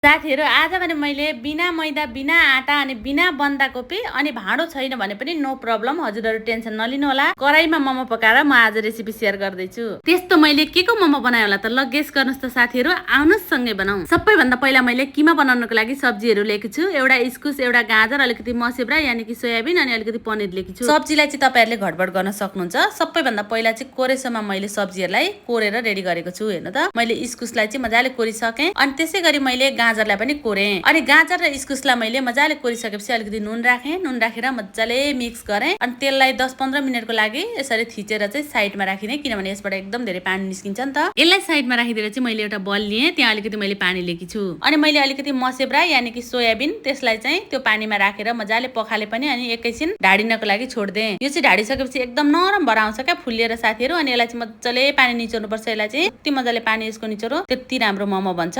साथीहरु आज भने मैले बिना मैदा बिना आटा अनि बिना बन्दाकोपी अनि भाँडो छैन भने पनि नो प्रब्लम हजुरहरु टेन्सन नलिनु होला। कराईमा मोमो पकाएर म आज रेसिपी शेयर गर्दैछु। त्यस्तो मैले के को मोमो बनाए होला त ल गेस गर्नुस् त साथीहरु, आउनुस् सँगै बनाऊ। सबैभन्दा पहिला मैले किमा बनाउनको लागि सब्जीहरु लिएको छु। एउटा इस्कुस, एउटा गाजर, अलिकति मसेब्रा यानि कि सोयाबिन अनि अलिकति पनिर लिएको छु। सब्जीलाई चाहिँ तपाईहरुले घटबड गर्न सक्नुहुन्छ। सबैभन्दा पहिला चाहिँ कोरेसोमा मैले सब्जीहरुलाई कोरेर रेडी गरेको छु। हेर्नु त मैले इस्कुसलाई चाहिँ मजाले कोरिसके अनि त्यसैगरी मैले गाजरलाई पनि कोरे अनि गाजर र इस्कुसलाई मैले मजाले कोरिसकेपछि अलिकति नुन राखे। नुन राखेर मजाले मिक्स गरे अनि तेललाई 10-15 मिनेटको लागि यसरी थिचेर चाहिँ साइडमा राखिने, किनभने यसबाट एकदम धेरै पानी निस्किन्छ नि त। यसलाई साइडमा राखिदिएर चाहिँ मैले एउटा बल लिए, त्यहाँ अलिकति मैले पानी लिएकी छु अनि मैले अलिकति मसेब्रा यानि कि सोयाबिन त्यसलाई चाहिँ त्यो पानीमा राखेर मजाले पखाले पनि अनि एकैछिन ढाडिनको लागि छोड्दे। यो चाहिँ ढाडिसकेपछि एकदम नरम भएर आउँछ क्या फुलिएर साथीहरु। अनि यसलाई चाहिँ मजाले पानी निचोर्नु पर्छ। यसलाई चाहिँ यति मजाले पानी यसको निचोरो त्यति राम्रो मोमो बन्छ।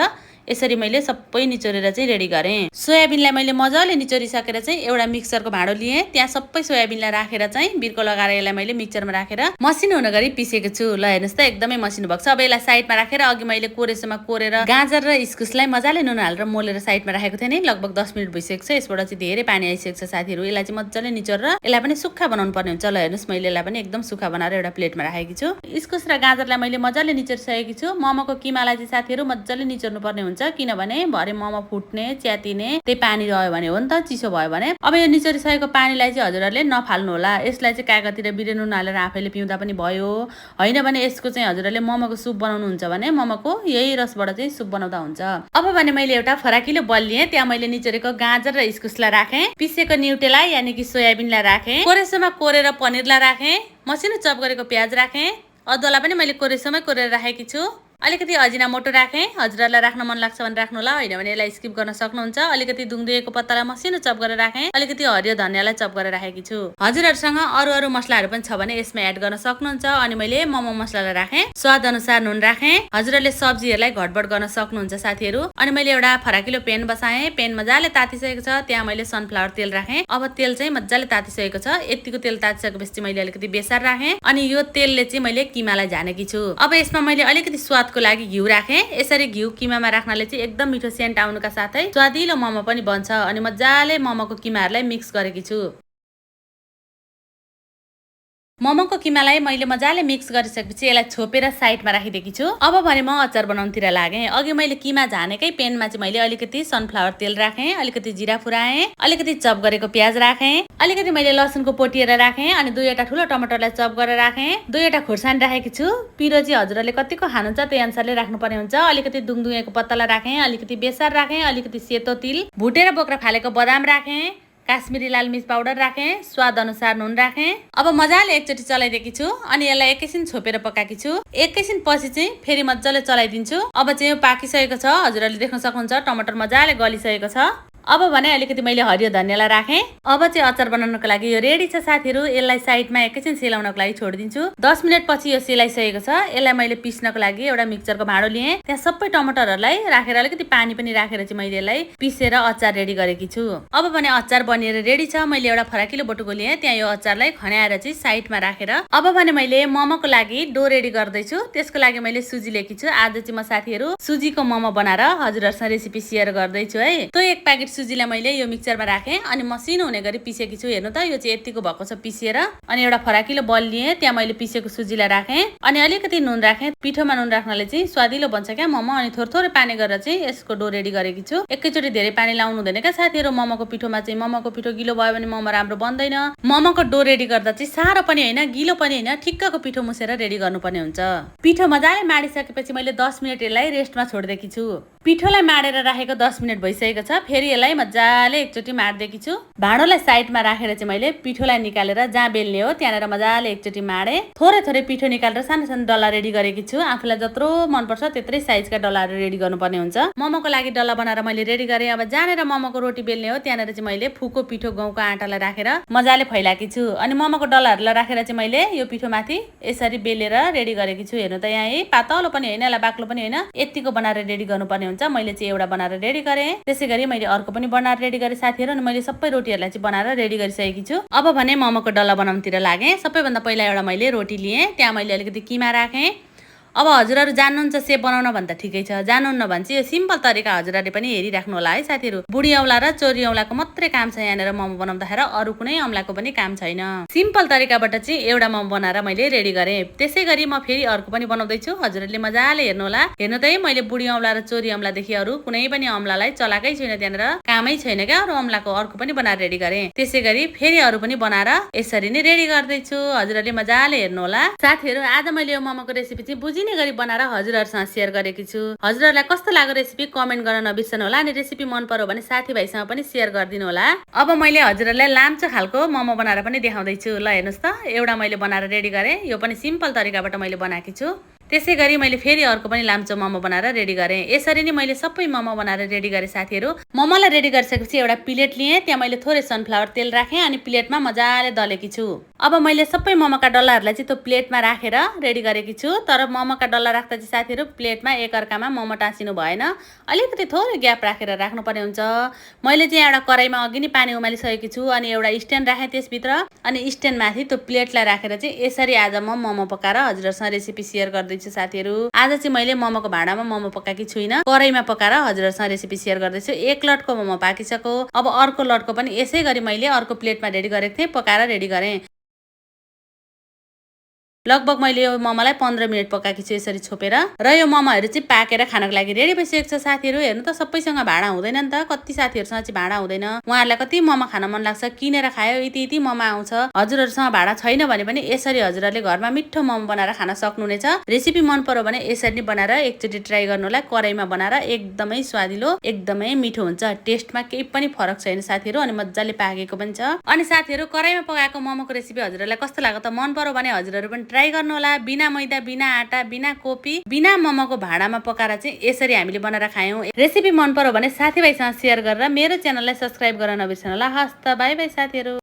यसरी मैले सबै निचोरेर चाहिँ रेडी गरे। सोयाबिनलाई मैले मजाले निचोरिसकेर चाहिँ एउटा मिक्सरको भाँडो लिए, त्यहाँ सबै सोयाबिनलाई राखेर चाहिँ बिर्को लगाएर यसलाई मैले मिक्सरमा राखेर मसिनो हुन गरी पिसेको छु। ल हेर्नुस् त एकदमै मसिनो भएको छ। अब यसलाई साइडमा राखेर अघि मैले कोरेसोमा कोरेर गाजर र इस्कुसलाई मजाले नुन हालेर मोलेर साइडमा राखेको थिएँ नि। लगभग 10 मिनेट भइसकेको छ। यसबाट चाहिँ धेरै पानी आइसकेको छ साथीहरु। यसलाई चाहिँ मजाले निचोरेर यसलाई पनि सुक्खा बनाउनु पर्ने हुन्छ। ल हेर्नुस् मैले यसलाई पनि एकदम सुक्खा बनाएर एउटा प्लेटमा राखेकी छु। इस्कुस र गाजरलाई मैले मजाले निचोरिसकेकी छु। मोमोको किमालाई चाहिँ साथीहरु मजाले निचोर्नु पर्ने हुन्छ, किनभने भरे मोमो फुट्ने च्यातिने त्यही पानी रह्यो भने हो नि त, चिसो भयो भने। अब यो निचोरिसकेको पानीलाई चाहिँ हजुरहरुले नफाल्नु होला। यसलाई चाहिँ कागजतिर बिरे नुन हालेर आफैले पिउँदा पनि भयो, हैन भने यसको चाहिँ हजुरहरुले मोमोको सुप बनाउनुहुन्छ भने मोमोको यही रसबाट चाहिँ सुप बनाउँदा हुन्छ। अब भने मैले एउटा फराकिलो बल लिए, त्यहाँ मैले निचोरेको गाजर र इस्कुसलाई राखे, पिसेको न्युटेला यानि कि सोयाबिनलाई राखे, कोरेसोमा कोरेर पनिरलाई राखे, मसिनो चप गरेको प्याज राखे, अदुवालाई पनि मैले कोरेसोमै कोरेर राखेकी छु। अलिकति अजिना मोटो राखे, हजुरहरुलाई राख्न मन लाग्छ भने राख्नु होला, हैन भने यसलाई स्किप गर्न सक्नुहुन्छ। अलिकति दुङदुएको पत्तालाई मसिनो चप गरेर राखे, अलिकति हरियो धनियालाई चप गरेर राखेकी छु। हजुरहरुसँग अरु मसलाहरु पनि छ भने यसमा एड गर्न सक्नुहुन्छ। अनि मैले मोमो मसलालाई राखे, स्वाद अनुसार नुन राखे। हजुरहरुले सब्जीहरुलाई घटबड गर्न सक्नुहुन्छ साथीहरु। अनि मैले एउटा फराकिलो पेन बसाए, पेन मजाले तातिसकेको छ, त्यहाँ मैले सनफ्लावर तेल राखे। अब तेल चाहिँ मजाले तातिसकेको छ। यतिको तेल तातिसकेपछि मैले अलिकति बेसार राखे अनि यो तेलले चाहिँ मैले किमालाई झानेकी छु। अब यसमा मैले अलिकति स्वाद को लागि घिउ राखे। यसरी घिउ किमामा राख्नाले चाहिँ एकदम मिठो सेन्ट आउनुका साथै स्वादिलो मोमो पनि बन्छ। अनि मजाले मोमोको किमाहरुलाई मिक्स गरेकी छु। मोमोको किमालाई मैले मजाले मिक्स गरिसकेपछि यसलाई छोपेर साइडमा राखिदिएकी छु। अब भने म अचार बनाउनतिर लागे। अघि मैले किमा झानेकै पेनमा चाहिँ मैले अलिकति सनफ्लावर तेल राखे, अलिकति जिरा फुराए, अलिकति चप गरेको प्याज राखे, अलिकति मैले लसुनको पोटिएर राखे अनि दुईवटा ठुलो टमाटरलाई चप गरेर राखे, दुईवटा खुर्सानी राखेकी छु। पिरो चाहिँ हजुरहरुले कतिको खानुहुन्छ त्यही अनुसारले राख्नुपर्ने हुन्छ। अलिकति दुङदुङेको पत्तालाई राखे, अलिकति बेसार राखे, अलिकति सेतो तिल, भुटेर बोक्रा फालेको बदाम राखे, काश्मीरी लाल मिर्च पाउडर राखे, स्वाद अनुसार नुन राखे। अब मजाले एकचोटी चलाइदिएकी छु अनि यसलाई एकैछिन छोपेर पकाएकी छु। एकैछिन पछि चाहिँ फेरि मजाले चलाइदिन्छु। अब चाहिँ यो पाकिसकेको छ, हजुरहरुले देख्न सक्नुहुन्छ टमाटर मजाले गलिसकेको छ। अब भने अलिकति मैले हरियो धनियालाई राखे। अब चाहिँ अचार बनाउनको लागि यो रेडी छ साथीहरु। यसलाई साइडमा एकैछिन सेलाउनको लागि छोडिदिन्छु। 10 मिनेट पछि यो सेलाइसकेको छ। यसलाई मैले पिस्नको लागि एउटा मिक्सरको भाँडो लिए, त्यहाँ सबै टमाटरहरुलाई राखेर अलिकति पानी पनि राखेर चाहिँ मैले यसलाई पिसेर अचार रेडी गरेकी छु। अब भने अचार बनिएर रेडी छ। मैले एउटा फराकिलो बटुको लिए, त्यहाँ यो अचारलाई खन्याएर चाहिँ साइडमा राखेर अब भने मैले मोमोको लागि डो रेडी गर्दै छु। त्यसको लागि मैले सुजी लिएकी छु। आज चाहिँ म साथीहरु सुजीको मोमो बनाएर हजुरहरुसँग रेसिपी शेयर गर्दै छु है। त्यो एक प्याकेट सुजीलाई मैले यो मिक्सरमा राखे अनि मसिनो हुने गरी पिसेकी छु। हेर्नु त यो चाहिँ यतिको भएको छ पिसेर। अनि एउटा फराकिलो बल लिए, त्यहाँ मैले पिसेको सुजीलाई राखे अनि अलिकति नुन राखे। पिठोमा नुन राख्नाले चाहिँ स्वादिलो बन्छ क्या मोमो। अनि थोरै पानी गरेर चाहिँ यसको डो रेडी गरेकी छु। एकैचोटी धेरै पानी लाउनु हुँदैन क्या साथीहरु। मोमोको पिठोमा चाहिँ मोमोको पिठो गिलो भयो भने मोमो राम्रो बन्दैन। मोमोको डो रेडी गर्दा चाहिँ सारो पनि हैन, गिलो पनि हैन, ठिक्कको पिठो मुसेर रेडी गर्नुपर्ने हुन्छ। पिठो मजाले माडिसकेपछि मैले 10 मिनेट यसलाई रेस्टमा छोड्देकी छु। पिठोलाई माडेर राखेको 10 मिनेट भइसकेको छ। फेरि यसलाई मजाले एकचोटी माड्देकी छु। भाँडोलाई साइडमा राखेर चाहिँ मैले पिठोलाई निकालेर जहाँ बेल्ने हो त्यहाँनेर मजाले एकचोटी माडे। थोरै पिठो निकालेर सानो सानो डल्ला रेडी गरेकी छु। आफूलाई जत्रो मन पर्छ त्यत्रै साइजका डल्लाहरु रेडी गर्नुपर्ने हुन्छ। मोमोको लागि डल्ला बनाएर मैले रेडी गरे। अब जहाँनेर मोमोको रोटी बेल्ने हो त्यहाँनेर चाहिँ मैले फुको पिठो गहुँको आटालाई राखेर मजाले फैलाकी छु। अनि मोमोको डल्लाहरुलाई राखेर चाहिँ मैले यो पिठोमाथि यसरी बेलेर रेडी गरेकी छु। हेर्नु त यहाँ है पातलो पनि हैन, ला बाक्लो पनि हैन, यतिको बनाएर रेडी गर्नुपर्ने हुन्छ। मैले चाहिँ एउटा बनाएर रेडी गरे। त्यसैगरी मैले अर्को पनि बनाएर रेडी गरे साथीहरु। अनि मैले सबै रोटीहरुलाई चाहिँ बनाएर रेडी गरिसकेकी छु। अब भने मोमोको डल्ला बनाउनतिर लागे। सबैभन्दा पहिला एउटा मैले रोटी लिए, त्यहाँ मैले अलिकति किमा राखे, अब हजुरहरू जान्नुहुन्छ सेप बनाउन भने त ठिकै छ, जान्नुहुन्न भने चाहिँ यो सिम्पल तरिका हजुरहरूले पनि हेरिराख्नु होला है साथीहरू। बुढी औँला र चोरी औँलाको मात्रै काम छ यहाँनिर मोमो बनाउँदाखेरि, अरू कुनै औँलाको पनि काम छैन। सिम्पल तरिकाबाट चाहिँ एउटा मोमो बनाएर मैले रेडी गरेँ। त्यसै गरी म फेरि अर्को पनि बनाउँदैछु, हजुरहरूले मजाले हेर्नु होला। हेर्नु त है, मैले बुढी औँला र चोरी औँलादेखि अरू कुनै पनि औँलालाई चलाएकै छैन, त्यहाँनिर कामै छैन क्या अरू औँलाको। अर्को पनि बनाएर रेडी गरेँ। त्यसै गरी फेरि अरू पनि बनाएर यसरी नै रेडी गर्दैछु, हजुरहरूले मजाले हेर्नु होला। साथीहरू, आज मैले यो मोमोको रेसिपी चाहिँ बुझिने गरी बनाएर हजुरहरूसँग सेयर गरेकी छु। हजुरहरूलाई कस्तो लाग्यो रेसिपी कमेन्ट गर्न नबिर्सनु होला, अनि रेसिपी मन पर्यो भने साथीभाइसँग पनि सेयर गरिदिनु होला। अब मैले हजुरहरूलाई लाम्चो खालको मोमो बनाएर पनि देखाउँदैछु। ल हेर्नुहोस् त, एउटा मैले बनाएर रेडी गरेँ, यो पनि सिम्पल तरिकाबाट मैले बनाएकी छु। त्यसै गरी मैले फेरि अर्को पनि लाम्चो मोमो बनाएर रेडी गरेँ। यसरी नै मैले सबै मोमो बनाएर रेडी गरेँ साथीहरू। मोमोलाई रेडी गरिसकेपछि एउटा प्लेट लिएँ, त्यहाँ मैले थोरै सनफ्लावर तेल राखेँ अनि प्लेटमा मजाले दलेकी छु। अब मैले सबै मोमोका डल्लाहरूलाई चाहिँ त्यो प्लेटमा राखेर रेडी गरेकी छु। तर मोमोका डल्ला राख्दा चाहिँ साथीहरू प्लेटमा एकअर्कामा मोमो टाँसिनु भएन, अलिकति थोरै ग्याप राखेर राख्नुपर्ने हुन्छ। मैले चाहिँ एउटा कराईमा अघि नै पानी उमालिसकेकी छु, अनि एउटा स्ट्यान्ड राखेँ त्यसभित्र, अनि स्ट्यान्डमाथि त्यो प्लेटलाई राखेर चाहिँ यसरी आज म मोमो पकाएर हजुरहरूसँग रेसिपी सेयर गर्दैछु साथीहरू। आज चाहिँ मैले मोमोको भाँडामा मोमो पकाएकी छुइनँ, कराईमा पकाएर हजुरहरूसँग रेसिपी सेयर गर्दैछु। एक लटको मोमो पाकिसक्यो, अब अर्को लटको पनि यसै गरी मैले अर्को प्लेटमा रेडी गरेको थिएँ, पकाएर रेडी गरेँ। लगभग मैले यो मोमोलाई 15 मिनट पकाएकी छु यसरी छोपेर। र यो मोमोहरू चाहिँ पाकेर खानको लागि रेडी भइसकेको छ साथीहरू। हेर्नु त, सबैसँग भाँडा हुँदैन नि त, कति साथीहरूसँग चाहिँ भाँडा हुँदैन। उहाँहरूलाई कति मोमो खान मन लाग्छ, किनेर खायो यति यति मोमो आउँछ। हजुरहरूसँग भाँडा छैन भने पनि यसरी हजुरहरूले घरमा मिठो मोमो बनाएर खान सक्नुहुनेछ। रेसिपी मन पर्यो भने यसरी नै बनाएर एकचोटि ट्राई गर्नु होला। कराईमा बनाएर एकदमै स्वादिलो, एकदमै मिठो हुन्छ, टेस्टमा केही पनि फरक छैन साथीहरू, अनि मजाले पाकेको पनि छ। अनि साथीहरू, कराईमा पकाएको मोमोको रेसिपी हजुरहरूलाई कस्तो लाग्यो त मन पर्यो भने हजुरहरू पनि ट्राई गर्नु होला। बिना मैदा, बिना आटा, बिना कोपी, बिना मोमोको भाँडामा पकाएर चाहिँ यसरी हामीले बनाएर खायौँ। रेसिपी मन पर्यो भने साथीभाइसँग सेयर गरेर मेरो च्यानललाई सब्स्क्राइब गर्न नबिर्सनु होला। हस्त, बाई बाई साथीहरू।